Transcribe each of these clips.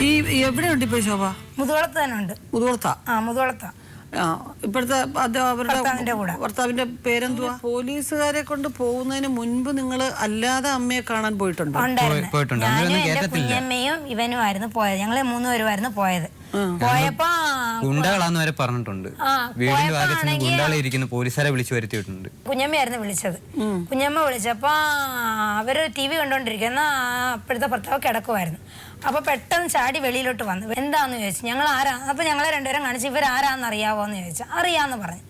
ഈ എവിടെയുണ്ട് ഇപ്പൊ ശോഭ? മുതുകുളത്ത് തന്നെ ഉണ്ട്. മുതുകുളത്താ? മുതുകുളത്താ. ഇപ്പോഴത്തെ അവരുടെ ഭർത്താവിന്റെ പേരെന്തുവാ? പോലീസുകാരെ കൊണ്ട് പോകുന്നതിന് മുൻപ് നിങ്ങൾ അല്ലാതെ അമ്മയെ കാണാൻ പോയിട്ടുണ്ടോ? കുഞ്ഞമ്മയും ഇവനുമായിരുന്നു പോയത്. ഞങ്ങള് 3 പേരുമായിരുന്നു പോയത്. പോയപ്പോ ഗുണ്ടകളാന്ന് വരെ പറഞ്ഞിട്ടുണ്ട്. വീടിന്റെ ഭാഗത്ത് ഗുണ്ടകളെ ഇരിക്കുന്ന പോലീസുകാരെ വിളിച്ചു വരുത്തിയിട്ടുണ്ട്. കുഞ്ഞമ്മയായിരുന്നു വിളിച്ചത്. കുഞ്ഞമ്മ വിളിച്ചപ്പോ അവര് TV കണ്ടോണ്ടിരിക്കുന്ന അപ്പോഴത്തെ ഭർത്താവ് കിടക്കുമായിരുന്നു. അപ്പൊ പെട്ടെന്ന് ചാടി വെളിയിലോട്ട് വന്നു. എന്താന്ന് ചോദിച്ചു. ഞങ്ങൾ ആരാ? അപ്പൊ ഞങ്ങളെ രണ്ടുപേരും കാണിച്ചു. ഇവരാരാന്ന് അറിയാവോന്ന് ചോദിച്ചു. അറിയാന്ന് പറഞ്ഞു.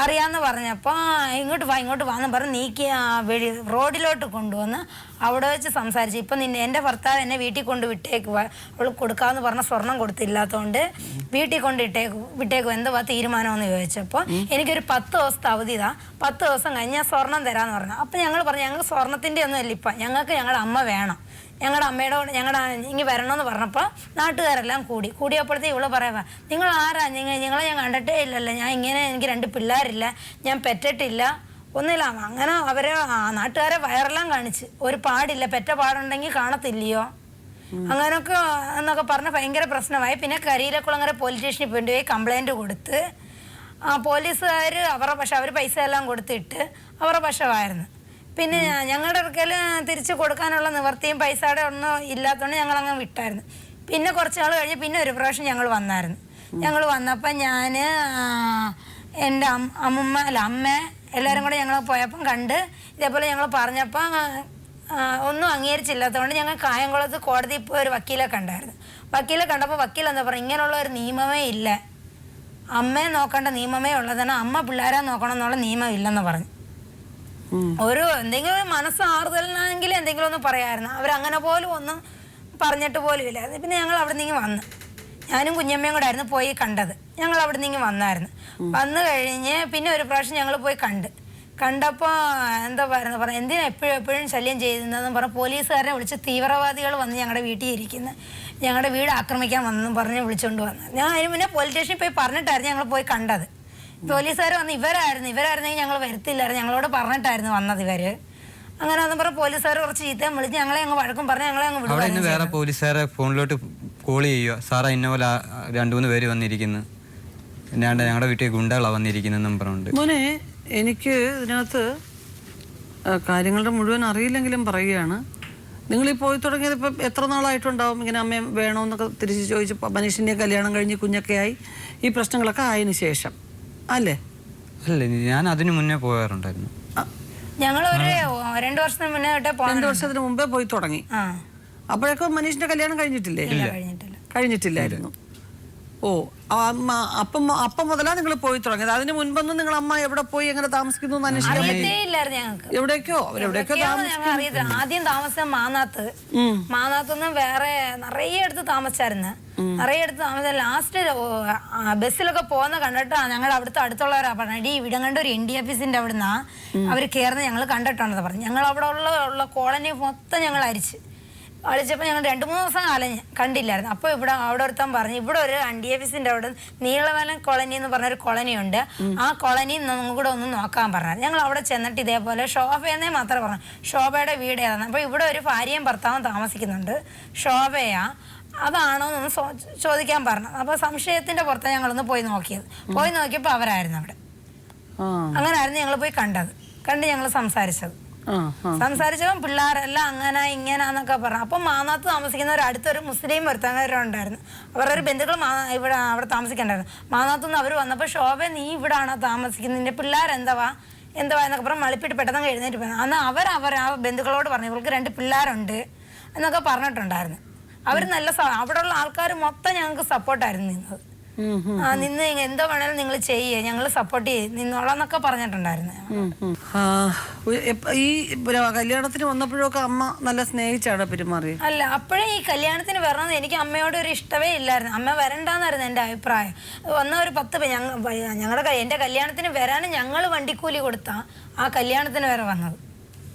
അറിയാന്ന് പറഞ്ഞപ്പോൾ ഇങ്ങോട്ട് വാ എന്ന് പറഞ്ഞ് നീക്കി റോഡിലോട്ട് കൊണ്ടുവന്ന് അവിടെ വെച്ച് സംസാരിച്ചു. ഇപ്പം എൻ്റെ ഭർത്താവ് എന്നെ വീട്ടിൽ കൊണ്ട് വിട്ടേക്കുക, അവൾ കൊടുക്കാമെന്ന് പറഞ്ഞ സ്വർണം കൊടുത്തില്ലാത്തതുകൊണ്ട് വീട്ടിൽ കൊണ്ട് വിട്ടേക്കുക, എന്തുവാ തീരുമാനമെന്ന് ചോദിച്ചപ്പോൾ എനിക്കൊരു 10 ദിവസത്തെ അവധി 10 ദിവസം കഴിഞ്ഞ് ഞാൻ സ്വർണം തരാമെന്ന് പറഞ്ഞു. അപ്പം ഞങ്ങൾ പറഞ്ഞു ഞങ്ങൾക്ക് സ്വർണത്തിൻ്റെ ഒന്നും അല്ല ഇപ്പം, ഞങ്ങൾക്ക് ഞങ്ങളുടെ അമ്മ വേണം, ഞങ്ങളുടെ അമ്മയോട് ഇങ്ങനെ വരണമെന്ന് പറഞ്ഞപ്പോൾ നാട്ടുകാരെല്ലാം കൂടിയപ്പോഴത്തേക്ക് ഇവള് പറയാ, നിങ്ങൾ ആരാ, നിങ്ങളെ ഞാൻ കണ്ടിട്ടേ ഇല്ലല്ലോ, ഞാൻ ഇങ്ങനെ എനിക്ക് 2 പിള്ളേരില്ല, ഞാൻ പെറ്റിട്ടില്ല, ഒന്നുമില്ല. അങ്ങനെ അവരെ നാട്ടുകാരെ വയറെല്ലാം കാണിച്ച് ഒരു പാടില്ല, പെറ്റ പാടുണ്ടെങ്കിൽ കാണത്തില്ലയോ അങ്ങനൊക്കെ എന്നൊക്കെ പറഞ്ഞ് ഭയങ്കര പ്രശ്നമായി. പിന്നെ കരിയിലക്കുളങ്ങര പോലീസ് സ്റ്റേഷനിൽ പോയി കംപ്ലൈൻറ്റ് കൊടുത്ത് പോലീസുകാർ അവർ പൈസ എല്ലാം കൊടുത്തിട്ട് അവരുടെ പക്ഷമായിരുന്നു. പിന്നെ ഞങ്ങളുടെ അടുക്കൽ തിരിച്ച് കൊടുക്കാനുള്ള നിവൃത്തിയും പൈസയുടെ ഒന്നും ഇല്ലാത്തതുകൊണ്ട് ഞങ്ങളങ്ങ് വിട്ടായിരുന്നു. പിന്നെ കുറച്ച് നാൾ കഴിഞ്ഞ് പിന്നെ ഒരു പ്രാവശ്യം ഞങ്ങൾ വന്നായിരുന്നു. ഞങ്ങൾ വന്നപ്പോൾ ഞാൻ എൻ്റെ അമ്മ എല്ലാവരും കൂടെ ഞങ്ങൾ പോയപ്പം കണ്ട് ഇതേപോലെ ഞങ്ങൾ പറഞ്ഞപ്പോൾ ഒന്നും അംഗീകരിച്ചില്ലാത്തതുകൊണ്ട് ഞങ്ങൾ കായംകുളത്ത് കോടതിയിൽ പോയി ഒരു വക്കീലെ കണ്ടായിരുന്നു. വക്കീലെ കണ്ടപ്പോൾ വക്കീൽ എന്താ പറയുക, ഇങ്ങനെയുള്ള ഒരു നിയമമേ ഇല്ല, അമ്മയെ നോക്കേണ്ട നിയമമേ ഉള്ളതാണ്, അമ്മ പിള്ളേരെ നോക്കണം എന്നുള്ള നിയമം ഇല്ലെന്ന് പറഞ്ഞു. ഒരു എന്തെങ്കിലും ഒരു മനസ്സ് ആറുതലിനാണെങ്കിൽ എന്തെങ്കിലും ഒന്ന് പറയാമായിരുന്നു. അവരങ്ങനെ പോലും ഒന്നും പറഞ്ഞിട്ട് പോലും ഇല്ലായിരുന്നു. പിന്നെ ഞങ്ങൾ അവിടെ നിന്ന് വന്ന്, ഞാനും കുഞ്ഞമ്മയും കൂടെ ആയിരുന്നു പോയി കണ്ടത്. ഞങ്ങൾ അവിടെ നിന്ന് വന്നായിരുന്നു. വന്നു കഴിഞ്ഞ് പിന്നെ ഒരു പ്രാവശ്യം ഞങ്ങൾ പോയി കണ്ടപ്പോൾ എന്താ പറയുന്നത് എന്തിനാ എപ്പോഴും ശല്യം ചെയ്യുന്നതെന്ന് പറഞ്ഞ് പോലീസുകാരെ വിളിച്ച് തീവ്രവാദികൾ വന്ന് ഞങ്ങളുടെ വീട്ടിൽ ഇരിക്കുന്ന ഞങ്ങളുടെ വീട് ആക്രമിക്കാൻ വന്നെന്നും പറഞ്ഞ് വിളിച്ചുകൊണ്ട് വന്നത്. ഞാൻ അതിന് മുന്നേ പോലീസ് സ്റ്റേഷനിൽ പോയി പറഞ്ഞിട്ടായിരുന്നു ഞങ്ങൾ പോയി കണ്ടത്. പോലീസുകാർ വന്ന് ഇവരായിരുന്നെങ്കിൽ ഞങ്ങൾ വരത്തില്ലായിരുന്നു, ഞങ്ങളോട് പറഞ്ഞിട്ടായിരുന്നു വന്നത് ഇവര്. അങ്ങനെ ഒന്നും പറഞ്ഞ പോലീസുകാർ കുറച്ച് ചീത്തയും വിളിച്ച് ഞങ്ങളെ അങ്ങ് വഴക്കും പറഞ്ഞ് ഞങ്ങളെ അങ്ങ് വിടും. വേറെ പോലീസുകാരെ ഫോണിലോട്ട് കോൾ ചെയ്യുക, സാറാ ഇന്ന പോലെ 2-3 പേര് വന്നിരിക്കുന്നു, ഞങ്ങളുടെ വീട്ടിൽ ഗുണ്ടകളാണ് വന്നിരിക്കുന്നതെന്നും പറഞ്ഞുണ്ട്. മോനെ, എനിക്ക് ഇതിനകത്ത് കാര്യങ്ങളുടെ മുഴുവൻ അറിയില്ലെങ്കിലും പറയുകയാണ്, നിങ്ങളീ പോയി തുടങ്ങിയത് ഇപ്പം എത്ര നാളായിട്ടുണ്ടാവും ഇങ്ങനെ അമ്മയെ വേണമെന്നൊക്കെ തിരിച്ച് ചോദിച്ച് മനുഷ്യൻ്റെ കല്യാണം കഴിഞ്ഞ് കുഞ്ഞൊക്കെ ആയി ഈ പ്രശ്നങ്ങളൊക്കെ ആയതിനു ശേഷം അല്ലേ? അല്ലേ, ഞാൻ അതിന് മുന്നേ പോകാറുണ്ടായിരുന്നു. ഞങ്ങൾ 2 വർഷത്തിന് മുന്നേ 2 വർഷത്തിന് മുമ്പേ പോയി തുടങ്ങി. അപ്പോഴൊക്കെ മനുഷ്യന്റെ കല്യാണം കഴിഞ്ഞിട്ടില്ലേ? കഴിഞ്ഞിട്ടില്ലായിരുന്നു. ഓ, അപ്പം മുതലാ നിങ്ങൾ പോയി തുടങ്ങിയത്? അതിന് മുൻപൊന്നും നിങ്ങൾ അമ്മ എവിടെ പോയി എങ്ങനെ താമസിക്കുന്നു എവിടേക്കോ ആദ്യം താമസം മാന്നാത്തുനിന്ന് വേറെ നിറയെ എടുത്ത് താമസിച്ചായിരുന്നു. ലാസ്റ്റ് ബസ്സിലൊക്കെ പോകുന്ന കണ്ടിട്ട് ഞങ്ങൾ അവിടുത്തെ അടുത്തുള്ളവരാ പറഞ്ഞത്, ഈ ഇവിടങ്ങണ്ട ഒരു ND ഓഫീസിന്റെ അവിടുന്ന് അവർ കയറുന്ന ഞങ്ങൾ കണ്ടിട്ടുണ്ടെന്ന് പറഞ്ഞു. ഞങ്ങൾ അവിടെ ഉള്ള കോളനി മൊത്തം ഞങ്ങൾ അളിച്ചപ്പോൾ ഞങ്ങൾ 2-3 ദിവസം കണ്ടില്ലായിരുന്നു. അപ്പോൾ അവിടെ ഒരുത്തൻ പറഞ്ഞു, ഇവിടെ ഒരു ND ഓഫീസിന്റെ അവിടെ നീളവലം കോളനി എന്ന് പറഞ്ഞൊരു കോളനിയുണ്ട്, ആ കോളനി നമുക്ക് കൂടെ ഒന്ന് നോക്കാൻ പറഞ്ഞത്. ഞങ്ങൾ അവിടെ ചെന്നിട്ട് ഇതേപോലെ ശോഭയെന്നേ മാത്രമേ പറഞ്ഞു, ശോഭയുടെ വീട് ഏതാണ്. അപ്പോൾ ഇവിടെ ഒരു ഭാര്യയും ഭർത്താവും താമസിക്കുന്നുണ്ട്, ശോഭയാ അതാണോ എന്ന് ചോദിക്കാൻ പറഞ്ഞു. അപ്പോൾ സംശയത്തിന്റെ പുറത്താണ് ഞങ്ങളൊന്ന് പോയി നോക്കിയപ്പോൾ അവരായിരുന്നു അവിടെ. അങ്ങനായിരുന്നു ഞങ്ങൾ പോയി കണ്ട് ഞങ്ങൾ സംസാരിച്ചപ്പോൾ പിള്ളേരെല്ലാം അങ്ങനെ ഇങ്ങനാന്നൊക്കെ പറഞ്ഞു. അപ്പം മാന്നാത്ത് താമസിക്കുന്ന അടുത്തൊരു മുസ്ലിം ഒരുത്തങ്ങരുണ്ടായിരുന്നു, അവരുടെ ഒരു ബന്ധുക്കൾ അവിടെ താമസിക്കണ്ടായിരുന്നു. മാന്നാത്തുനിന്ന് അവർ വന്നപ്പോൾ ശോഭ നീ ഇവിടെ ആണോ താമസിക്കുന്നത്, നിന്റെ പിള്ളേരെന്തവാ എന്നൊക്കെ പറഞ്ഞ് മളിപ്പിട്ട് പെട്ടെന്ന് എഴുന്നേറ്റ് പോയി. അന്ന് അവർ ആ ബന്ധുക്കളോട് പറഞ്ഞു ഇവൾക്ക് 2 പിള്ളേരുണ്ട് എന്നൊക്കെ പറഞ്ഞിട്ടുണ്ടായിരുന്നു. അവർ നല്ല അവിടെയുള്ള ആൾക്കാർ മൊത്തം ഞങ്ങൾക്ക് സപ്പോർട്ടായിരുന്നു നിന്നത്. നിന്ന് എന്തോ വേണേലും നിങ്ങൾ ചെയ്യേ, ഞങ്ങൾ സപ്പോർട്ട് നിന്നോളാന്നൊക്കെ പറഞ്ഞിട്ടുണ്ടായിരുന്നു. ഈ കല്യാണത്തിന് വന്നപ്പോഴൊക്കെ അമ്മ നല്ല സ്നേഹിച്ചാണ് പെരുമാറിയത്? അല്ല, അപ്പോഴേ ഈ കല്യാണത്തിന് വരണമെന്ന് എനിക്ക് അമ്മയോട് ഒരു ഇഷ്ടമേ ഇല്ലായിരുന്നു. അമ്മ വരണ്ടെന്നായിരുന്നു എൻ്റെ അഭിപ്രായം. വന്ന ഒരു 10 എൻ്റെ കല്യാണത്തിന് വരാനും ഞങ്ങൾ വണ്ടിക്കൂലി കൊടുത്താ ആ കല്യാണത്തിന് വരെ വന്നത്.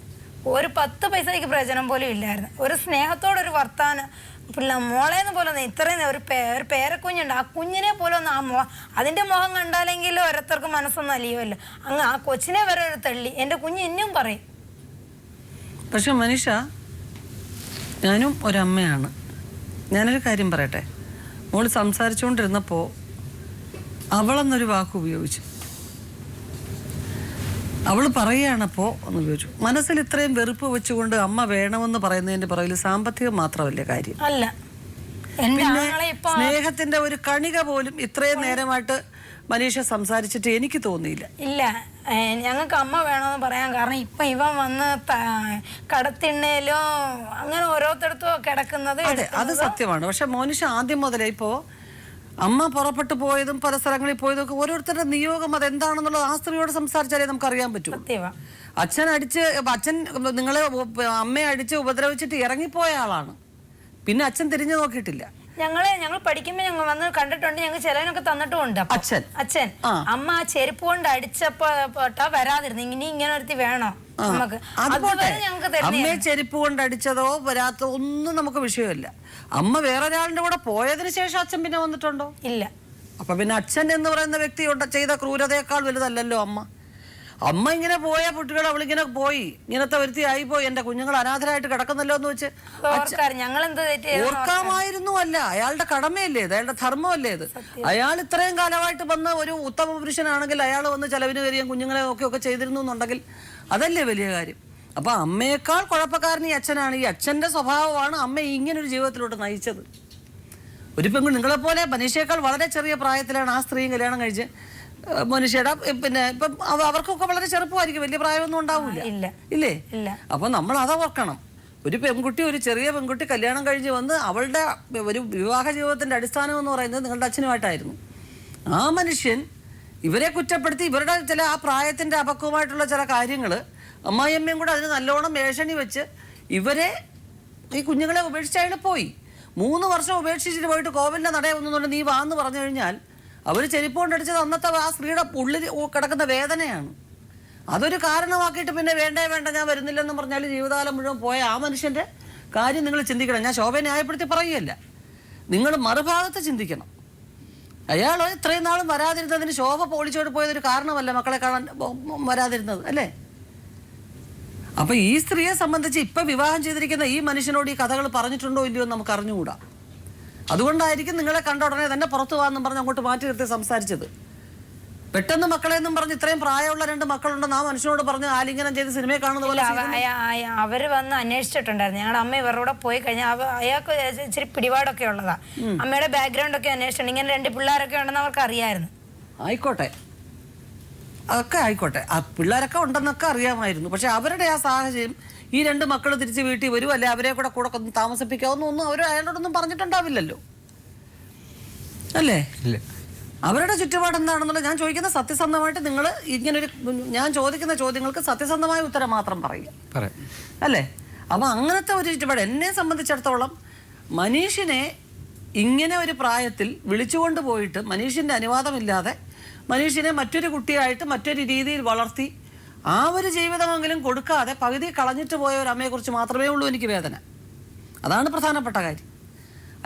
ഒരു 10 പൈസയ്ക്ക് പ്രയോജനം പോലും ഇല്ലായിരുന്നു. ഒരു സ്നേഹത്തോടൊരു വർത്താനം മോളേന്ന് പോലെ ഇത്രയും ഒരു പേരക്കുഞ്ഞുണ്ട്, ആ കുഞ്ഞിനെ പോലെ ഒന്ന് അതിന്റെ മുഖം കണ്ടാലെങ്കിലും ഓരോരുത്തർക്ക് മനസ്സൊന്നും അലിയുമല്ലോ. അങ്ങ് ആ കൊച്ചിനെ വരെ ഒരു തള്ളി എൻ്റെ കുഞ്ഞ് ഇന്നും പറയും, പക്ഷെ മനീഷ, ഞാനും ഒരമ്മയാണ്. ഞാനൊരു കാര്യം പറയട്ടെ. മോള് സംസാരിച്ചുകൊണ്ടിരുന്നപ്പോൾ അവളെന്നൊരു വാക്ക് ഉപയോഗിച്ചു. അവൾ പറയുകയാണപ്പോൾ ഒന്ന് ഉപയോഗിച്ചു. മനസ്സിൽ ഇത്രയും വെറുപ്പ് വെച്ചുകൊണ്ട് അമ്മ വേണമെന്ന് പറയുന്നതിൻ്റെ പുറകിൽ സാമ്പത്തികം മാത്രമല്ലേ കാര്യം? അല്ല, സ്നേഹത്തിന്റെ ഒരു കണിക പോലും ഇത്രയും നേരമായിട്ട് മനീഷ സംസാരിച്ചിട്ട് എനിക്ക് തോന്നിയില്ല. ഇല്ല, ഞങ്ങൾക്ക് അമ്മ വേണമെന്ന് പറയാൻ കാരണം ഇപ്പൊ ഇവൻ വന്ന് കടത്തിണ്ണയിലോ അങ്ങനെ ഓരോരുത്തടത്തോ കിടക്കുന്നത്. അതെ, അത് സത്യമാണ്. പക്ഷെ മോനിഷ ആദ്യം മുതലേ ഇപ്പോ അമ്മ പുറപ്പെട്ടു പോയതും പല സ്ഥലങ്ങളിൽ പോയതും ഒക്കെ ഓരോരുത്തരുടെ നിയോഗം അതെന്താണെന്നുള്ളത് ആ സ്ത്രീയോട് സംസാരിച്ചാലേ നമുക്ക് അറിയാൻ പറ്റൂ. അച്ഛൻ നിങ്ങളെ അമ്മയെ അടിച്ച് ഉപദ്രവിച്ചിട്ട് ഇറങ്ങിപ്പോയ ആളാണ്. പിന്നെ അച്ഛൻ തിരിഞ്ഞു നോക്കിയിട്ടില്ല. ഞങ്ങൾ പഠിക്കുമ്പോ ഞങ്ങൾ വന്ന് കണ്ടിട്ടുണ്ട്. ഞങ്ങൾ ചിലവിനൊക്കെ തന്നിട്ടുമുണ്ട്. അച്ഛൻ അമ്മ ആ ചെരുപ്പ് കൊണ്ട് അടിച്ചപ്പോട്ടാ വരാതിരുന്നു. ഇങ്ങനെ ഒരുത്തി വേണോ നമുക്ക്? അമ്മയെ ചെരുപ്പ് കൊണ്ട് അടിച്ചതോ വരാത്തതോ ഒന്നും നമുക്ക് വിഷയമല്ല. അമ്മ വേറൊരാളിന്റെ കൂടെ പോയതിനു ശേഷം അച്ഛൻ പിന്നെ വന്നിട്ടുണ്ടോ? ഇല്ല. അപ്പൊ പിന്നെ അച്ഛൻ എന്ന് പറയുന്ന വ്യക്തി ചെയ്ത ക്രൂരതയേക്കാൾ വലുതല്ലല്ലോ അമ്മ. അമ്മ ഇങ്ങനെ പോയ കുട്ടികൾ അവളിങ്ങനെ പോയി ഇങ്ങനത്തെ വരുത്തി ആയിപ്പോയി, എന്റെ കുഞ്ഞുങ്ങൾ അനാഥരായിട്ട് കിടക്കുന്നല്ലോ എന്ന് വെച്ച് ഓർക്കാമായിരുന്നു. അല്ല, അയാളുടെ കടമയല്ലേ ഇത്, അയാളുടെ ധർമ്മമല്ലേ ഇത്. അയാൾ ഇത്രയും കാലമായിട്ട് വന്ന് ഒരു ഉത്തമ പുരുഷനാണെങ്കിൽ അയാൾ വന്ന് ചെലവിന് കയറിയും കുഞ്ഞുങ്ങളെ ഒക്കെ ചെയ്തിരുന്നു എന്നുണ്ടെങ്കിൽ അതല്ലേ വലിയ കാര്യം. അപ്പൊ അമ്മയേക്കാൾ കുഴപ്പക്കാരൻ ഈ അച്ഛനാണ്. ഈ അച്ഛന്റെ സ്വഭാവമാണ് അമ്മ ഇങ്ങനൊരു ജീവിതത്തിലോട്ട് നയിച്ചത്. ഒരു പെൺകുട്ടി നിങ്ങളെപ്പോലെ മനീഷയേക്കാൾ വളരെ ചെറിയ പ്രായത്തിലാണ് ആ സ്ത്രീയും കല്യാണം കഴിച്ച് മനുഷ്യയുടെ പിന്നെ ഇപ്പം അവർക്കൊക്കെ വളരെ ചെറുപ്പമായിരിക്കും, വലിയ പ്രായമൊന്നും ഉണ്ടാവില്ല. ഇല്ലേ? അപ്പൊ നമ്മൾ അത് ഓർക്കണം. ഒരു പെൺകുട്ടി, ഒരു ചെറിയ പെൺകുട്ടി കല്യാണം കഴിഞ്ഞ് വന്ന് അവളുടെ ഒരു വിവാഹ ജീവിതത്തിന്റെ അടിസ്ഥാനം എന്ന് പറയുന്നത് നിങ്ങളുടെ അച്ഛനുമായിട്ടായിരുന്നു. ആ മനുഷ്യൻ ഇവരെ കുറ്റപ്പെടുത്തി ഇവരുടെ ചില ആ പ്രായത്തിന്റെ അപക്വമായിട്ടുള്ള ചില കാര്യങ്ങൾ അമ്മായിയമ്മയും കൂടെ അതിന് നല്ലോണം മേഷണി വെച്ച് ഇവരെ ഈ കുഞ്ഞുങ്ങളെ ഉപേക്ഷിച്ചയാൾ പോയി. 3 വർഷം ഉപേക്ഷിച്ചിട്ട് പോയിട്ട് കോവിലിന്റെ നടയെ ഒന്നുകൊണ്ട് നീ വാന്ന് പറഞ്ഞു കഴിഞ്ഞാൽ അവർ ചെരുപ്പ് കൊണ്ടടിച്ചത് അന്നത്തെ ആ സ്ത്രീയുടെ ഉള്ളിൽ കിടക്കുന്ന വേദനയാണ്. അതൊരു കാരണമാക്കിയിട്ട് പിന്നെ വേണ്ട ഞാൻ വരുന്നില്ലെന്ന് പറഞ്ഞാൽ ജീവിതകാലം മുഴുവൻ പോയ ആ മനുഷ്യന്റെ കാര്യം നിങ്ങൾ ചിന്തിക്കണം. ഞാൻ ശോഭയെ ന്യായപ്പെടുത്തി പറയുകയല്ല, നിങ്ങൾ മറുഭാഗത്ത് ചിന്തിക്കണം. അയാൾ ഇത്രയും നാളും വരാതിരുന്നതിന് ശോഭ പൊളിച്ചോട് പോയതൊരു കാരണമല്ല മക്കളെ കാണാൻ വരാതിരുന്നത്, അല്ലേ? അപ്പൊ ഈ സ്ത്രീയെ സംബന്ധിച്ച് ഇപ്പൊ വിവാഹം ചെയ്തിരിക്കുന്ന ഈ മനുഷ്യനോട് ഈ കഥകൾ പറഞ്ഞിട്ടുണ്ടോ ഇല്ലയോ എന്ന് നമുക്ക് അറിഞ്ഞുകൂടാ. അതുകൊണ്ടായിരിക്കും നിങ്ങളെ കണ്ട ഉടനെ തന്നെ പുറത്തു പോകാമെന്നും പറഞ്ഞ് അങ്ങോട്ട് മാറ്റി നിർത്തി സംസാരിച്ചത്. പെട്ടെന്ന് മക്കളെന്നും പറഞ്ഞ് ഇത്രയും പ്രായമുള്ള 2 മക്കളുണ്ടെന്ന് ആ മനുഷ്യനോട് പറഞ്ഞ് ആലിംഗനം ചെയ്ത് സിനിമയെ കാണുന്ന പോലെ അവര് വന്ന് അന്വേഷിച്ചിട്ടുണ്ടായിരുന്നു. ഞങ്ങളുടെ അമ്മ ഇവരുടെ പോയി കഴിഞ്ഞാൽ അയാൾക്ക് ഇച്ചിരി പിടിപാടൊക്കെ ഉള്ളതാ. അമ്മയുടെ ബാക്ക്ഗ്രൗണ്ട് ഒക്കെ അന്വേഷിച്ചിട്ടുണ്ട്. ഇങ്ങനെ 2 പിള്ളേരൊക്കെ ഉണ്ടെന്ന് അവർക്ക് അറിയാമായിരുന്നു. ആയിക്കോട്ടെ, അതൊക്കെ ആയിക്കോട്ടെ, ആ പിള്ളേരൊക്കെ ഉണ്ടെന്നൊക്കെ അറിയാമായിരുന്നു. പക്ഷെ അവരുടെ ആ സാഹചര്യം ഈ 2 മക്കൾ തിരിച്ച് വീട്ടിൽ വരും, അല്ലെ അവരെ കൂടെ താമസിപ്പിക്കാവുന്നൊന്നും അവർ അയാളോടൊന്നും പറഞ്ഞിട്ടുണ്ടാവില്ലല്ലോ, അല്ലേ? അവരുടെ ചുറ്റുപാട് എന്താണെന്നുള്ളത് ഞാൻ ചോദിക്കുന്ന സത്യസന്ധമായിട്ട് നിങ്ങൾ ഇങ്ങനൊരു ഞാൻ ചോദിക്കുന്ന ചോദ്യങ്ങൾക്ക് സത്യസന്ധമായ ഉത്തരം മാത്രം പറയുക, അല്ലേ? അപ്പം അങ്ങനത്തെ ഒരു ചുറ്റുപാട് എന്നെ സംബന്ധിച്ചിടത്തോളം മനീഷിനെ ഇങ്ങനെ ഒരു പ്രായത്തിൽ വിളിച്ചുകൊണ്ട് പോയിട്ട് മനീഷിൻ്റെ അനുവാദമില്ലാതെ മനീഷിനെ മറ്റൊരു കുട്ടിയായിട്ട് മറ്റൊരു രീതിയിൽ വളർത്തി ആ ഒരു ജീവിതമെങ്കിലും കൊടുക്കാതെ പകുതി കളഞ്ഞിട്ട് പോയ ഒരു അമ്മയെക്കുറിച്ച് മാത്രമേ ഉള്ളൂ എനിക്ക് വേദന. അതാണ് പ്രധാനപ്പെട്ട കാര്യം.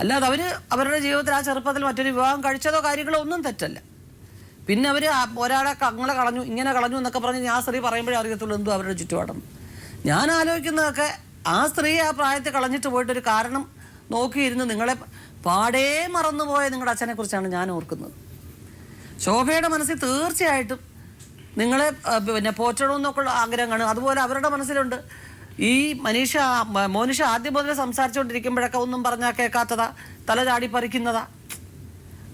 അല്ലാതെ അവരുടെ ജീവിതത്തിൽ ആ ചെറുപ്പത്തിൽ മറ്റൊരു വിവാഹം കഴിച്ചതോ കാര്യങ്ങളോ ഒന്നും തെറ്റല്ല. പിന്നെ അവർ ഒരാളെ അങ്ങനെ കളഞ്ഞു ഇങ്ങനെ കളഞ്ഞു എന്നൊക്കെ പറഞ്ഞ് ആ സ്ത്രീ പറയുമ്പോഴേ അറിയത്തുള്ളൂ എന്തോ അവരുടെ ചുറ്റുപാടെന്ന്. ഞാൻ ആലോചിക്കുന്നതൊക്കെ ആ സ്ത്രീ ആ പ്രായത്തിൽ കളഞ്ഞിട്ട് പോയിട്ടൊരു കാരണം നോക്കിയിരുന്ന് നിങ്ങളെ പാടേ മറന്നുപോയ നിങ്ങളുടെ അച്ഛനെക്കുറിച്ചാണ് ഞാൻ ഓർക്കുന്നത്. ശോഭയുടെ മനസ്സിൽ തീർച്ചയായിട്ടും നിങ്ങളെ പിന്നെ പോറ്റണമെന്നൊക്കെയുള്ള ആഗ്രഹം കാണും. അതുപോലെ അവരുടെ മനസ്സിലുണ്ട് ഈ മോനിഷ ആദ്യം മുതൽ സംസാരിച്ചുകൊണ്ടിരിക്കുമ്പോഴൊക്കെ ഒന്നും പറഞ്ഞാൽ കേൾക്കാത്തതാ, തല ചാടി പറിക്കുന്നതാ.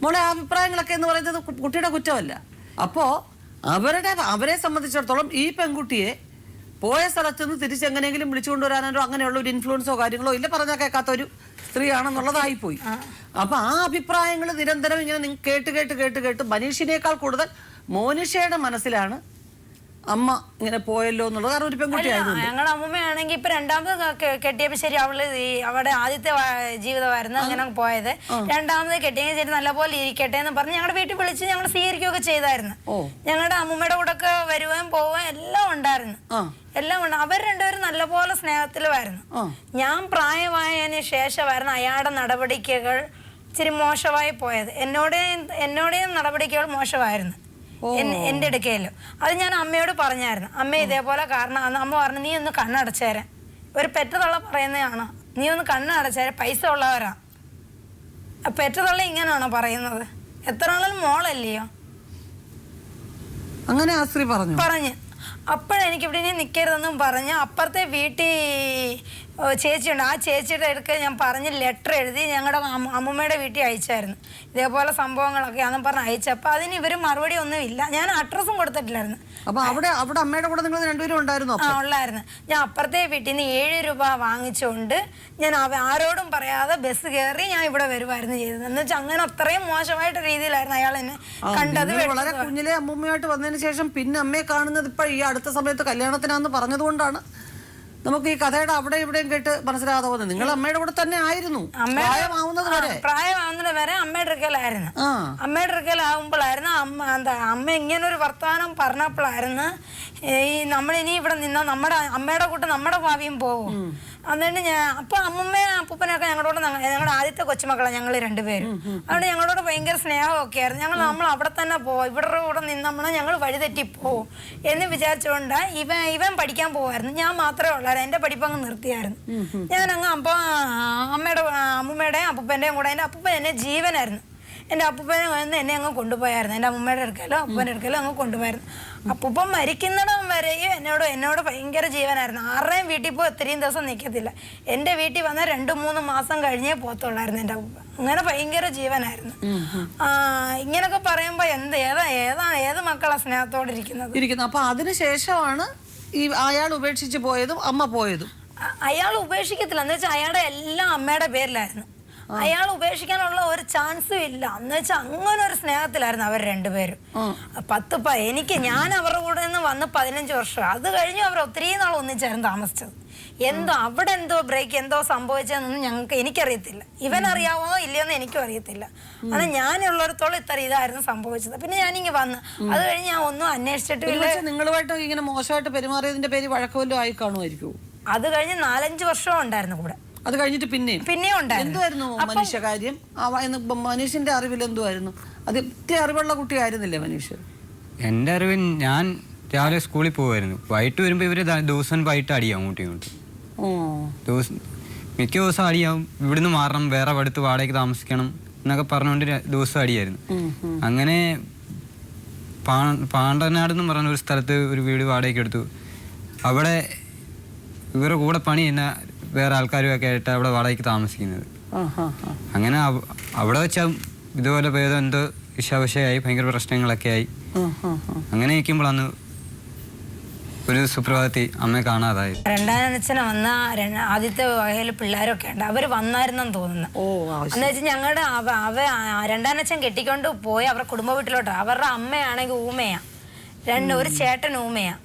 മോളെ അഭിപ്രായങ്ങളൊക്കെ എന്ന് പറയുന്നത് കുട്ടിയുടെ കുറ്റമല്ല. അപ്പോൾ അവരെ സംബന്ധിച്ചിടത്തോളം ഈ പെൺകുട്ടിയെ പോയ സ്ഥലത്ത് നിന്ന് തിരിച്ചെങ്ങനെയെങ്കിലും വിളിച്ചുകൊണ്ടുവരാനോ അങ്ങനെയുള്ള ഒരു ഇൻഫ്ലുവൻസോ കാര്യങ്ങളോ ഇല്ല, പറഞ്ഞാൽ കേൾക്കാത്ത ഒരു സ്ത്രീയാണെന്നുള്ളതായിപ്പോയി. അപ്പൊ ആ അഭിപ്രായങ്ങൾ നിരന്തരം ഇങ്ങനെ കേട്ട് മനീഷിനേക്കാൾ കൂടുതൽ മോനിഷയുടെ മനസ്സിലാണ് അമ്മ ഇങ്ങനെ പോയല്ലോ എന്നുള്ളത്. കാരണം ഒരു പെൺകുട്ടിയായിരുന്നു. ഞങ്ങളുടെ അമ്മൂമ്മയാണെങ്കിൽ ഇപ്പൊ 2ാമത് കെട്ടിയപ്പോ ശരി അവള് അവിടെ ആദ്യത്തെ ജീവിതമായിരുന്നു അങ്ങനെ പോയത്. 2ാമത് കെട്ടിയെങ്കിൽ ശരി നല്ലപോലെ ഇരിക്കട്ടെ എന്ന് പറഞ്ഞ് ഞങ്ങളുടെ വീട്ടിൽ വിളിച്ച് ഞങ്ങൾ സ്വീകരിക്കുകയൊക്കെ ചെയ്തായിരുന്നു. ഞങ്ങളുടെ അമ്മൂമ്മയുടെ കൂടെ ഒക്കെ വരുവാൻ പോവാൻ എല്ലാം ഉണ്ടായിരുന്നു. അവർ 2 പേരും നല്ലപോലെ സ്നേഹത്തിലുമായിരുന്നു. ഞാൻ പ്രായമായതിനു ശേഷമായിരുന്നു അയാളുടെ നടപടികൾ ഇച്ചിരി മോശമായി പോയത്. എന്നോടെയും നടപടികൾ മോശമായിരുന്നു എൻ്റെ അടുക്കയിലും. അത് ഞാൻ അമ്മയോട് പറഞ്ഞായിരുന്നു. അമ്മ ഇതേപോലെ കാരണം അമ്മ പറഞ്ഞു നീ ഒന്ന് കണ്ണടച്ചേരാൻ, ഒരു പെറ്റതള്ള പറയുന്നതാണ്, നീ ഒന്ന് കണ്ണ് അടച്ചാൽ പൈസ ഉള്ളവരാ. പെറ്റതള്ള ഇങ്ങനെയാണോ പറയുന്നത്? എത്ര ആളും മോളല്ലയോ? അങ്ങനെ ആ സ്ത്രീ പറഞ്ഞു. അപ്പോഴെനിക്ക് ഇവിടെ ഇനി നിൽക്കരുതെന്നും പറഞ്ഞ് അപ്പുറത്തെ വീട്ടിൽ ചേച്ചിയുണ്ട്, ആ ചേച്ചിയുടെ അടുക്കൽ ഞാൻ പറഞ്ഞ് ലെറ്റർ എഴുതി ഞങ്ങളുടെ അമ്മൂമ്മയുടെ വീട്ടിൽ അയച്ചായിരുന്നു. ഇതേപോലെ സംഭവങ്ങളൊക്കെ ആണെന്ന് പറഞ്ഞ് അയച്ചപ്പോൾ അതിന് ഇവർ മറുപടി ഒന്നും ഇല്ല. ഞാൻ അഡ്രസ്സും കൊടുത്തിട്ടില്ലായിരുന്നു. അപ്പൊ അവിടെ അമ്മയുടെ കൂടെ നിങ്ങൾ രണ്ടുപേരും ഉണ്ടായിരുന്നു? ഉള്ളായിരുന്നു. ഞാൻ അപ്പുറത്തെ വീട്ടിൽ നിന്ന് 7 രൂപ വാങ്ങിച്ചുകൊണ്ട് ഞാൻ ആരോടും പറയാതെ ബസ് കയറി ഞാൻ ഇവിടെ വരുമായിരുന്നു ചെയ്തത്. എന്ന് വെച്ചാൽ അങ്ങനെ അത്രയും മോശമായിട്ട് രീതിയിലായിരുന്നു അയാൾ എന്നെ കണ്ടത്. വളരെ കുഞ്ഞിലെ അമ്മൂമ്മയായിട്ട് വന്നതിന് ശേഷം പിന്നെ അമ്മയെ കാണുന്നത് ഇപ്പൊ ഈ അടുത്ത സമയത്ത് കല്യാണത്തിനാന്ന് പറഞ്ഞതുകൊണ്ടാണ് നമുക്ക് ഈ കഥയുടെ അവിടെ ഇവിടെയും കേട്ട് മനസ്സിലാകാതെ പോകുന്നത്. നിങ്ങൾ അമ്മയുടെ കൂടെ തന്നെ ആയിരുന്നു പ്രായമാവുന്നത് വരെ അമ്മയുടെ അടുക്കലായിരുന്നു. അമ്മയുടെ അടുക്കലാവുമ്പോഴായിരുന്നു അമ്മ ഇങ്ങനൊരു വർത്തമാനം പറഞ്ഞപ്പോഴായിരുന്നു ഈ നമ്മളിനി ഇവിടെ നിന്നാൽ നമ്മുടെ അമ്മയുടെ കൂട്ട് നമ്മുടെ ഭാവിയും പോകും. എന്നിട്ട് അപ്പൊ അമ്മൂമ്മയും അപ്പൂപ്പനൊക്കെ ഞങ്ങളോട്, ഞങ്ങളുടെ ആദ്യത്തെ കൊച്ചുമക്കളാണ് ഞങ്ങൾ രണ്ടുപേരും. അതുകൊണ്ട് ഞങ്ങളോട് ഭയങ്കര സ്നേഹമൊക്കെ ആയിരുന്നു. നമ്മൾ അവിടെ തന്നെ പോവും, ഇവരുടെ കൂടെ നിന്നമ്മളെ ഞങ്ങൾ വഴിതെറ്റി പോവും എന്ന് വിചാരിച്ചുകൊണ്ട് ഇവൻ പഠിക്കാൻ പോവായിരുന്നു. ഞാൻ മാത്രമേ ഉള്ളായിരുന്നു. എന്റെ പഠിപ്പങ്ങ് നിർത്തിയായിരുന്നു. ഞാനങ്ങ് അപ്പോൾ അമ്മൂമ്മയുടെയും അപ്പൂപ്പൻ്റെയും കൂടെ, എൻ്റെ അപ്പൂപ്പൻ എന്നെ ജീവനായിരുന്നു. എൻ്റെ അപ്പൂപ്പനെ വന്ന് എന്നെ അങ്ങ് കൊണ്ടുപോയായിരുന്നു. എൻ്റെ അമ്മൂമ്മയുടെ അടുക്കലോ അപ്പൂപ്പൻ്റെ അടുക്കലോ അങ്ങ് കൊണ്ടുപോയായിരുന്നു. അപ്പൂപ്പൻ മരിക്കുന്നിടം വരെയും എന്നോട് ഭയങ്കര ജീവനായിരുന്നു. ആരുടെയും വീട്ടിൽ പോയി ഒത്തിരിയും ദിവസം നിൽക്കത്തില്ല. എൻ്റെ വീട്ടിൽ വന്നാൽ 2-3 മാസം കഴിഞ്ഞേ പോത്തുള്ളായിരുന്നു എൻ്റെ അപ്പൂപ്പൻ. അങ്ങനെ ഭയങ്കര ജീവനായിരുന്നു. ഇങ്ങനൊക്കെ പറയുമ്പോൾ ഏത് മക്കളാ സ്നേഹത്തോടെ ഇരിക്കുന്നത്? അപ്പൊ അതിനുശേഷമാണ് ഈ അയാൾ ഉപേക്ഷിച്ച് പോയതും അമ്മ പോയതും. അയാൾ ഉപേക്ഷിക്കത്തില്ല. എന്ന് വെച്ചാൽ അയാളുടെ എല്ലാം അമ്മയുടെ പേരിലായിരുന്നു. അയാൾ ഉപേക്ഷിക്കാനുള്ള ഒരു ചാൻസും ഇല്ല. എന്ന് വെച്ചാൽ അങ്ങനെ ഒരു സ്നേഹത്തിലായിരുന്നു അവർ രണ്ടുപേരും. ഞാൻ അവരുടെ കൂടെ നിന്ന് വന്ന് 15 വർഷം. അത് കഴിഞ്ഞു അവർ ഒത്തിരി നാൾ ഒന്നിച്ചായിരുന്നു താമസിച്ചത്. അവിടെ എന്തോ ബ്രേക്ക് എന്തോ സംഭവിച്ചതെന്നൊന്നും എനിക്കറിയത്തില്ല. ഇവനറിയാവോ ഇല്ലയോന്ന് എനിക്കും അറിയത്തില്ല. അത് ഞാനുള്ളിടത്തോളം ഇത്ര ഇതായിരുന്നു സംഭവിച്ചത്. പിന്നെ ഞാനിങ്ങ് വന്ന് അത് കഴിഞ്ഞ് ഞാൻ ഒന്നും അന്വേഷിച്ചിട്ടില്ല. നിങ്ങളുമായിട്ട് ഇങ്ങനെ മോശമായിട്ട് പെരുമാറിയതിന്റെ പേര് വഴക്കവല്ലോ ആയി കാണുമായിരിക്കും. അത് കഴിഞ്ഞ് 4-5 വർഷം ഉണ്ടായിരുന്നു കൂടെ. അത് കഴിഞ്ഞിട്ട് പിന്നെയും ഉണ്ടായിരുന്നു. എന്തുവായിരുന്നു മനുഷ്യ കാര്യം? മനുഷ്യന്റെ അറിവിൽ എന്തുവായിരുന്നു? അത് ഇത്ര അറിവുള്ള കുട്ടിയായിരുന്നില്ലേ മനുഷ്യർ? എൻ്റെ അറിവിൽ ഞാൻ രാവിലെ സ്കൂളിൽ പോകുമായിരുന്നു. വൈകിട്ട് വരുമ്പോൾ ഇവര് ദിവസം വൈകിട്ട് അടിയാവും അങ്ങോട്ടും ഇങ്ങോട്ടും. മിക്ക ദിവസം അടിയാവും. ഇവിടുന്ന് മാറണം, വേറെ അടുത്ത് വാടകയ്ക്ക് താമസിക്കണം എന്നൊക്കെ പറഞ്ഞുകൊണ്ട് ദിവസം അടിയായിരുന്നു. അങ്ങനെ പാണ്ടനാട് എന്ന് പറഞ്ഞ ഒരു സ്ഥലത്ത് ഒരു വീട് വാടകയ്ക്ക് എടുത്തു. അവിടെ ഇവരുടെ കൂടെ പണി ചെയ്യുന്ന വേറെ ആൾക്കാരുമൊക്കെ ആയിട്ട് അവിടെ വാടകയ്ക്ക് താമസിക്കുന്നത്. അങ്ങനെ അവിടെ വെച്ചാൽ ഇതുപോലെ ഭേദം എന്തോ വിഷാവശയായി ഭയങ്കര പ്രശ്നങ്ങളൊക്കെ ആയി. അങ്ങനെ ഇരിക്കുമ്പോഴാണ് ഒരു സുപ്രഭാതത്തിൽ അമ്മയെ കാണാതായി. രണ്ടാനച്ഛനെ വന്ന ആദ്യത്തെ വകയില് പിള്ളേരൊക്കെ ഉണ്ട്. അവര് വന്നായിരുന്നെന്ന് തോന്നുന്നു. എന്ന് വെച്ചാൽ ഞങ്ങളുടെ രണ്ടാനച്ഛൻ കെട്ടിക്കൊണ്ട് പോയി അവരുടെ കുടുംബ വീട്ടിലോട്ട്. അവരുടെ അമ്മയാണെങ്കിൽ ഊമയാ, ഒരു ചേട്ടൻ ഊമയാ,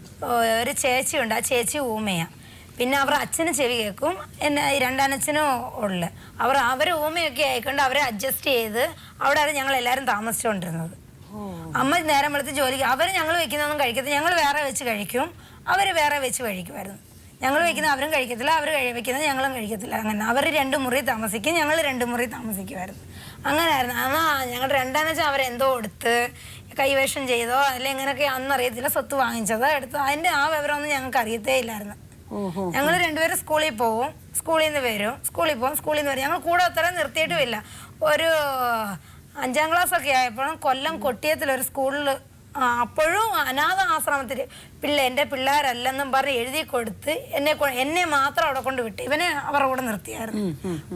ഒരു ചേച്ചിയുണ്ട്, ആ ചേച്ചി ഊമയാ. പിന്നെ അവരുടെ അച്ഛന് ചെവി കേൾക്കും, രണ്ടാനച്ഛനും ഉള്ളു. അവർ ഊമയൊക്കെ ആയിക്കൊണ്ട് അവരെ അഡ്ജസ്റ്റ് ചെയ്ത് അവിടെ ഞങ്ങൾ എല്ലാവരും താമസിച്ചുകൊണ്ടിരുന്നത്. അമ്മ നേരം വെളുത്ത് ജോലിക്ക് അവർ ഞങ്ങൾ വെക്കുന്നതൊന്നും കഴിക്കത്തില്ല. ഞങ്ങൾ വേറെ വെച്ച് കഴിക്കും, അവർ വേറെ വെച്ച് കഴിക്കുമായിരുന്നു. ഞങ്ങൾ വെക്കുന്നത് അവരും കഴിക്കത്തില്ല, അവർ വെക്കുന്നത് ഞങ്ങളും കഴിക്കത്തില്ല. അങ്ങനെ അവർ 2 മുറി താമസിക്കും, ഞങ്ങൾ 2 മുറി താമസിക്കുമായിരുന്നു. അങ്ങനെയായിരുന്നു. ഞങ്ങളുടെ രണ്ടാനച്ഛൻ അവരെന്തോ എടുത്ത് കൈവേഷം ചെയ്തോ അല്ലെങ്കിൽ എങ്ങനെയൊക്കെ അന്നറിയത്തില്ല, സ്വത്ത് വാങ്ങിച്ചതോ എടുത്തോ അതിൻ്റെ ആ വിവരമൊന്നും ഞങ്ങൾക്ക് അറിയത്തേ ഇല്ലായിരുന്നു. ഞങ്ങൾ രണ്ടുപേരും സ്കൂളിൽ പോവും, സ്കൂളിൽ നിന്ന് വരും, സ്കൂളിൽ പോകും, സ്കൂളിൽ നിന്ന് വരും. ഞങ്ങൾ കൂടെ അത്രയും നിർത്തിയിട്ടുമില്ല. ഒരു 5ാം ക്ലാസ്സൊക്കെ ആയപ്പോഴും കൊല്ലം കൊട്ടിയത്തിലൊരു സ്കൂളിൽ അപ്പോഴും അനാഥ ആശ്രമത്തിൽ എൻ്റെ പിള്ളേരല്ലെന്നും പറഞ്ഞ് എഴുതി കൊടുത്ത് എന്നെ മാത്രം അവിടെ കൊണ്ട് വിട്ട് ഇവനെ അവരുടെ കൂടെ നിർത്തിയായിരുന്നു.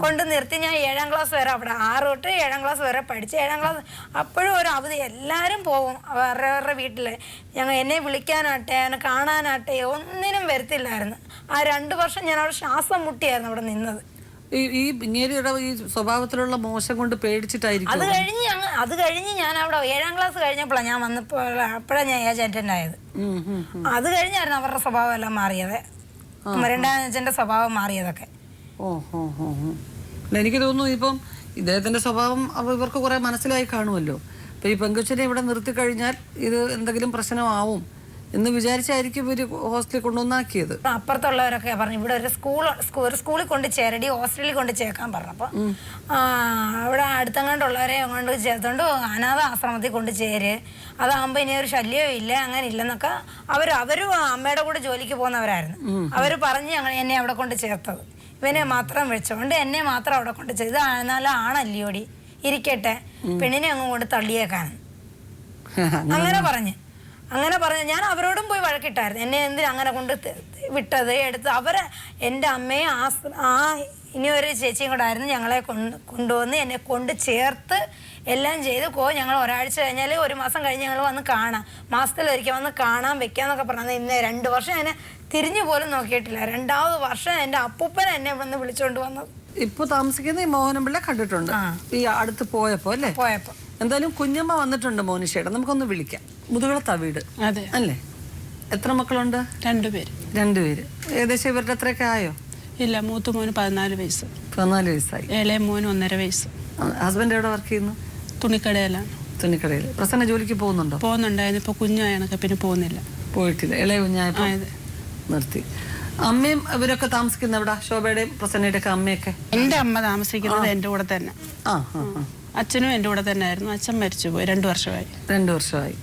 കൊണ്ട് നിർത്തി ഞാൻ 7ാം ക്ലാസ് വരെ അവിടെ 6 തൊട്ട് 7ാം ക്ലാസ് വരെ പഠിച്ച് 7ാം ക്ലാസ് അപ്പോഴും ഒരു അവധി എല്ലാവരും പോകും അവരുടെ വീട്ടിൽ. എന്നെ വിളിക്കാനാട്ടെ എന്നെ കാണാനാട്ടെ ഒന്നിനും വരത്തില്ലായിരുന്നു. ആ 2 വർഷം ഞാൻ അവിടെ ശ്വാസം മുട്ടിയായിരുന്നു അവിടെ നിന്നത്. ഈ ഇങ്ങേരിയുടെ ഈ സ്വഭാവത്തിലുള്ള മോശം കൊണ്ട് പേടിച്ചിട്ടായിരിക്കും. അത് കഴിഞ്ഞ് ഞാൻ അവിടെ 7ാം ക്ലാസ് കഴിഞ്ഞപ്പോഴാണ് ഞാൻ വന്നപ്പോൾ അപ്പോഴാണ് ഞാൻ ഏജ് അറ്റൻഡ് ആയത്. അത് കഴിഞ്ഞായിരുന്നു അവരുടെ സ്വഭാവം എല്ലാം മാറിയത്, രണ്ടാനച്ഛൻ്റെ സ്വഭാവം മാറിയതൊക്കെ. എനിക്ക് തോന്നുന്നു ഇപ്പം ഇദ്ദേഹത്തിന്റെ സ്വഭാവം ഇവർക്ക് കുറെ മനസ്സിലായി കാണുമല്ലോ. ഇപ്പൊ ഈ പെങ്കൊച്ചിനെ ഇവിടെ നിർത്തി കഴിഞ്ഞാൽ ഇത് എന്തെങ്കിലും പ്രശ്നമാവും എന്ന് വിചാരിച്ചായിരിക്കും ഇവര് ഹോസ്റ്റലിൽ കൊണ്ടുവന്നാക്കിയത്. അപ്പുറത്തുള്ളവരൊക്കെ പറഞ്ഞു ഇവിടെ ഒരു സ്കൂളിൽ കൊണ്ട് ചേരടി, ഹോസ്റ്റലിൽ കൊണ്ട് ചേർക്കാൻ പറഞ്ഞപ്പോൾ അവിടെ അടുത്തങ്ങാണ്ടുള്ളവരെ കൊണ്ട് ചേർത്തോണ്ട് അനാഥ ആശ്രമത്തിൽ കൊണ്ട് ചേര്, അതാകുമ്പോൾ ഇനി ഒരു ശല്യവും ഇല്ല, അങ്ങനെ ഇല്ലെന്നൊക്കെ അവരും അമ്മയുടെ കൂടെ ജോലിക്ക് പോകുന്നവരായിരുന്നു. അവർ പറഞ്ഞ് എന്നെ അവിടെ കൊണ്ട് ചേർത്തത്. ഇവനെ മാത്രം വെച്ചോണ്ട് എന്നെ മാത്രം അവിടെ കൊണ്ട് ചെയ്ത്, നല്ല ആണല്ലിയോടി ഇരിക്കട്ടെ, പെണ്ണിനെ അങ്ങ് കൊണ്ട് തള്ളിയേക്കാണ് അങ്ങനെ പറഞ്ഞ് ഞാൻ അവരോടും പോയി വഴക്കിട്ടായിരുന്നു. എന്നെ എന്തിനാ അങ്ങനെ കൊണ്ട് വിട്ടത് എടുത്ത്. അവരെ എൻ്റെ അമ്മയെ ഇനി ഒരു ചേച്ചിയും കൂടെ ആയിരുന്നു ഞങ്ങളെ കൊണ്ടുവന്ന് എന്നെ കൊണ്ട് ചേർത്ത് എല്ലാം ചെയ്ത് ഞങ്ങൾ ഒരാഴ്ച കഴിഞ്ഞാൽ 1 മാസം കഴിഞ്ഞ് ഞങ്ങൾ വന്ന് കാണാം, മാസത്തിലൊരിക്കൽ വന്ന് കാണാൻ വെക്കാന്നൊക്കെ പറഞ്ഞത്. ഇന്ന് 2 വർഷം എന്നെ തിരിഞ്ഞു പോലും നോക്കിയിട്ടില്ല. 2ാമത് വർഷം എൻ്റെ അപ്പൂപ്പൻ എന്നെ ഇവിടുന്ന് വിളിച്ചുകൊണ്ട് വന്നത്. ഇപ്പൊ താമസിക്കുന്ന ഈ മോഹനപിള്ള കണ്ടിട്ടുണ്ട് ഈ അടുത്ത് പോയപ്പോ അല്ലേ? പോയപ്പോ എന്തായാലും കുഞ്ഞമ്മ വന്നിട്ടുണ്ട് മോനിഷയുടെ, നമുക്കൊന്ന് വിളിക്കാം. മുതുകുളത്താ വീട് അല്ലേ? എത്ര മക്കളുണ്ട്? 2 പേര്. 2 പേര്. ഏകദേശം ഇവരുടെ അത്രയൊക്കെ ആയോ? ഇല്ല, മൂത്ത മോന് 14 വയസ്സ്. 14 വയസ്സായി. ഇളയ മോന് 1.5 വയസ്സ്. ഹസ്ബൻഡ് എവിടെ വർക്ക് ചെയ്യുന്നു? തുണിക്കടയിലാണ്. തുണിക്കടയിൽ. പ്രസന്ന ജോലിക്ക് പോകുന്നുണ്ടോ? പോകുന്നുണ്ടായിരുന്നു, ഇപ്പൊ കുഞ്ഞായണൊക്കെ പിന്നെ പോകുന്നില്ല. പോയിട്ടില്ല, ഇളയ കുഞ്ഞായപ്പോ നിർത്തി. അമ്മയും ഇവരൊക്കെ താമസിക്കുന്ന എവിടെ? ശോഭയുടെയും പ്രസന്നയുടെ ഒക്കെ അമ്മയൊക്കെ? എന്റെ അമ്മ താമസിക്കുന്നത് എന്റെ കൂടെ തന്നെ. അച്ഛനും എന്റെ കൂടെ തന്നെ ആയിരുന്നു. അച്ഛൻ മരിച്ചുപോയി 2 വർഷമായി. 2 വർഷമായി.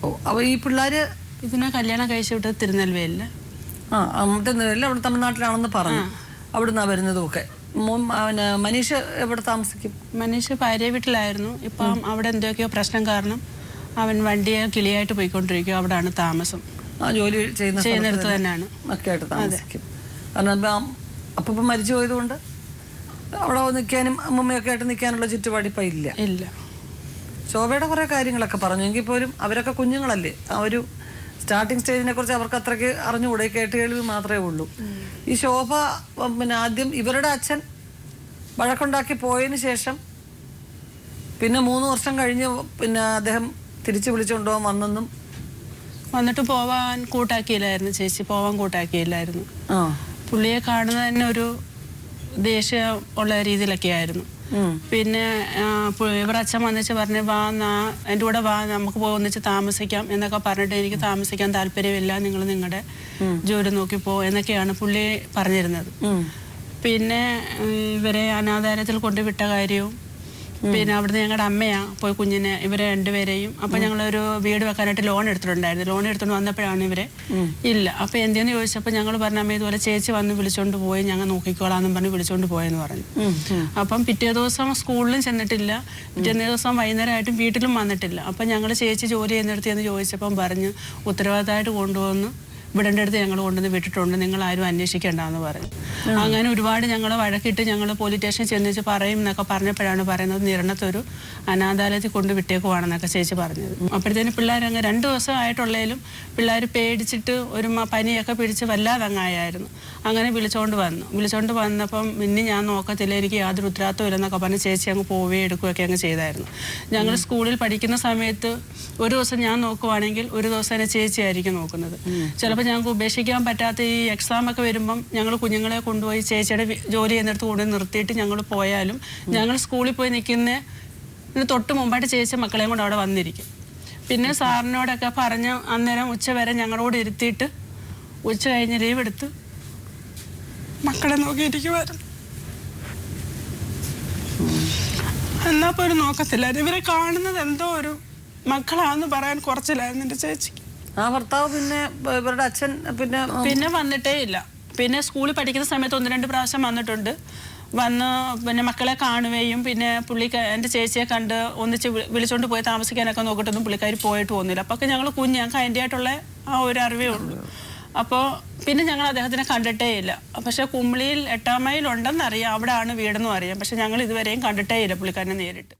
ഓ, അപ്പൊ ഈ പിള്ളേര് ഇതിനെ കല്യാണം കഴിച്ചു വിട്ടത് തിരുനെൽവേലില്. തിരുനെൽവേലിൽ അവിടെ തമിഴ്നാട്ടിലാണെന്ന് പറഞ്ഞു. അവിടുന്നാ വരുന്നതും ഒക്കെ. മനീഷ് എവിടെ താമസിക്കും? മനീഷ് ഭാര്യ വീട്ടിലായിരുന്നു. ഇപ്പം അവിടെ എന്തൊക്കെയോ പ്രശ്നം കാരണം അവൻ വണ്ടിയെ കിളിയായിട്ട് പോയിക്കൊണ്ടിരിക്കും. അവിടാണ് താമസം. ജോലി ചെയ്യുന്നിടത്ത് തന്നെയാണ് ഒക്കെ ആയിട്ട് താമസിക്കും. കാരണം അപ്പം മരിച്ചു പോയതുകൊണ്ട് അവിടെ നിൽക്കാനും അമ്മമ്മയൊക്കെ ആയിട്ട് നിൽക്കാനുള്ള ചുറ്റുപാടിപ്പം ഇല്ല. ശോഭയുടെ കുറെ കാര്യങ്ങളൊക്കെ പറഞ്ഞു. എങ്കിൽ പോലും അവരൊക്കെ കുഞ്ഞുങ്ങളല്ലേ. ആ ഒരു സ്റ്റാർട്ടിങ് സ്റ്റേജിനെ കുറിച്ച് അവർക്ക് അത്രയ്ക്ക് അറിഞ്ഞുകൂടെ, കേട്ടുകേൾവി മാത്രമേ ഉള്ളൂ. ഈ ശോഭ പിന്നെ ആദ്യം ഇവരുടെ അച്ഛൻ വഴക്കുണ്ടാക്കി പോയതിന് ശേഷം പിന്നെ 3 വർഷം കഴിഞ്ഞ് പിന്നെ അദ്ദേഹം തിരിച്ചു വിളിച്ചുകൊണ്ടുപോകാൻ വന്നെന്നും വന്നിട്ട് പോവാൻ കൂട്ടാക്കിയില്ലായിരുന്നു. ചേച്ചി പോവാൻ കൂട്ടാക്കിയില്ലായിരുന്നു. പുള്ളിയെ കാണുന്നത് തന്നെ ഒരു ദേഷ്യം ഉള്ള രീതിയിലൊക്കെ ആയിരുന്നു. പിന്നെ ഇവരുടെ അച്ഛൻ വന്നിച്ച് പറഞ്ഞ് എൻ്റെ കൂടെ വാ, നമുക്ക് ഒന്നിച്ച് താമസിക്കാം എന്നൊക്കെ പറഞ്ഞിട്ട് എനിക്ക് താമസിക്കാൻ താല്പര്യമില്ല, നിങ്ങൾ നിങ്ങളുടെ ജോലി നോക്കി പോ എന്നൊക്കെയാണ് പുള്ളി പറഞ്ഞിരുന്നത്. പിന്നെ ഇവരെ അനാഥാലയത്തിൽ കൊണ്ടുവിട്ട കാര്യവും പിന്നെ അവിടുന്ന് ഞങ്ങളുടെ അമ്മയാ പോയി കുഞ്ഞിനെ ഇവരെ 2 പേരെയും. അപ്പൊ ഞങ്ങളൊരു വീട് വെക്കാനായിട്ട് ലോൺ എടുത്തിട്ടുണ്ടായിരുന്നു. ലോൺ എടുത്തുകൊണ്ട് വന്നപ്പോഴാണ് ഇവരെ ഇല്ല. അപ്പൊ എന്തെന്ന് ചോദിച്ചപ്പോൾ ഞങ്ങൾ പറഞ്ഞ അമ്മ ഇതുപോലെ ചേച്ചി വന്ന് വിളിച്ചോണ്ട് പോയി, ഞങ്ങൾ നോക്കിക്കോളാന്നും പറഞ്ഞ് വിളിച്ചോണ്ട് പോയെന്ന് പറഞ്ഞു. അപ്പം പിറ്റേ ദിവസം സ്കൂളിലും ചെന്നിട്ടില്ല, പിറ്റേ ദിവസം വൈകുന്നേരമായിട്ടും വീട്ടിലും വന്നിട്ടില്ല. അപ്പം ഞങ്ങൾ ചേച്ചി ജോലി ചെയ്യുന്നിടത്ത് എന്ന് ചോദിച്ചപ്പം പറഞ്ഞ് ഉത്തരവാദിത്തമായിട്ട് കൊണ്ടുവന്ന് വിടേണ്ട അടുത്ത് ഞങ്ങൾ കൊണ്ടുവന്ന് വിട്ടിട്ടുണ്ട്, നിങ്ങൾ ആരും അന്വേഷിക്കേണ്ടെന്ന് പറഞ്ഞു. അങ്ങനെ ഒരുപാട് ഞങ്ങൾ വഴക്കിട്ട് ഞങ്ങൾ പോലീസ് സ്റ്റേഷനിൽ ചെന്നിച്ച് പറയും എന്നൊക്കെ പറഞ്ഞപ്പോഴാണ് പറയുന്നത് നിരണത്തൊരു അനാഥാലയത്തിൽ കൊണ്ട് വിട്ടേക്കുവാണെന്നൊക്കെ ചേച്ചി പറഞ്ഞത്. അപ്പോഴത്തേന് പിള്ളേർ അങ്ങ് 2 ദിവസം ആയിട്ടുള്ളതിലും പിള്ളേർ പേടിച്ചിട്ട് ഒരു പനിയൊക്കെ പിടിച്ച് വല്ലാതെ അങ്ങായായിരുന്നു. അങ്ങനെ വിളിച്ചോണ്ട് വന്നപ്പം ഇനി ഞാൻ നോക്കത്തില്ല, എനിക്ക് യാതൊരു ഉത്തരവാദിത്വം ഇല്ലെന്നൊക്കെ പറഞ്ഞ് ചേച്ചി അങ്ങ് പോവുകയും എടുക്കുകയൊക്കെ അങ്ങ് ചെയ്തായിരുന്നു. ഞങ്ങൾ സ്കൂളിൽ പഠിക്കുന്ന സമയത്ത് ഒരു ദിവസം ഞാൻ നോക്കുവാണെങ്കിൽ ഒരു ദിവസം എന്നെ ചേച്ചിയായിരിക്കും നോക്കുന്നത്. ചിലപ്പോൾ ഞങ്ങൾക്ക് ഉപേക്ഷിക്കാൻ പറ്റാത്ത ഈ എക്സാമൊക്കെ വരുമ്പം ഞങ്ങൾ കുഞ്ഞുങ്ങളെ കൊണ്ടുപോയി ചേച്ചിയുടെ ജോലി ചെയ്യുന്നിടത്ത് കൊണ്ടുപോയി നിർത്തിയിട്ട് ഞങ്ങൾ പോയാലും ഞങ്ങൾ സ്കൂളിൽ പോയി നിൽക്കുന്ന തൊട്ട് മുമ്പായിട്ട് ചേച്ചി മക്കളെയും കൊണ്ട് അവിടെ വന്നിരിക്കും. പിന്നെ സാറിനോടൊക്കെ പറഞ്ഞ് അന്നേരം ഉച്ച വരെ ഞങ്ങളോട് ഇരുത്തിയിട്ട് ഉച്ച കഴിഞ്ഞ് ലീവ് എടുത്ത് മക്കളെ നോക്കിയിരിക്കുമായിരുന്നു. എന്നാ പോലും നോക്കത്തില്ലായിരുന്നു. ഇവരെ കാണുന്നത് എന്തോ ഒരു മക്കളാന്ന് പറയാൻ കുറച്ചില്ലായിരുന്നു എൻ്റെ ചേച്ചിക്ക്. ആ ഭർത്താവ് പിന്നെ ഇവരുടെ അച്ഛൻ പിന്നെ വന്നിട്ടേ ഇല്ല. പിന്നെ സ്കൂളിൽ പഠിക്കുന്ന സമയത്ത് 1-2 പ്രാവശ്യം വന്നിട്ടുണ്ട്. വന്ന് പിന്നെ മക്കളെ കാണുകയും പിന്നെ എൻ്റെ ചേച്ചിയെ കണ്ട് ഒന്നിച്ച് വിളിച്ചോണ്ട് പോയി താമസിക്കാനൊക്കെ നോക്കിയിട്ടൊന്നും പുള്ളിക്കാരി പോയിട്ട് പോകുന്നില്ല. അപ്പോൾ ഞങ്ങൾ ഞങ്ങൾക്ക് അതിൻ്റെ ആയിട്ടുള്ള ആ ഒരു അറിവേ ഉള്ളൂ. അപ്പോൾ പിന്നെ ഞങ്ങൾ അദ്ദേഹത്തിനെ കണ്ടിട്ടേ ഇല്ല. പക്ഷേ കുമ്മിളിയിൽ 8ാം മൈൽ ഉണ്ടെന്നറിയാം, അവിടെയാണ് വീടെന്നും അറിയാം. പക്ഷെ ഞങ്ങൾ ഇതുവരെയും കണ്ടിട്ടേ ഇല്ല പുള്ളിക്കാരനെ നേരിട്ട്.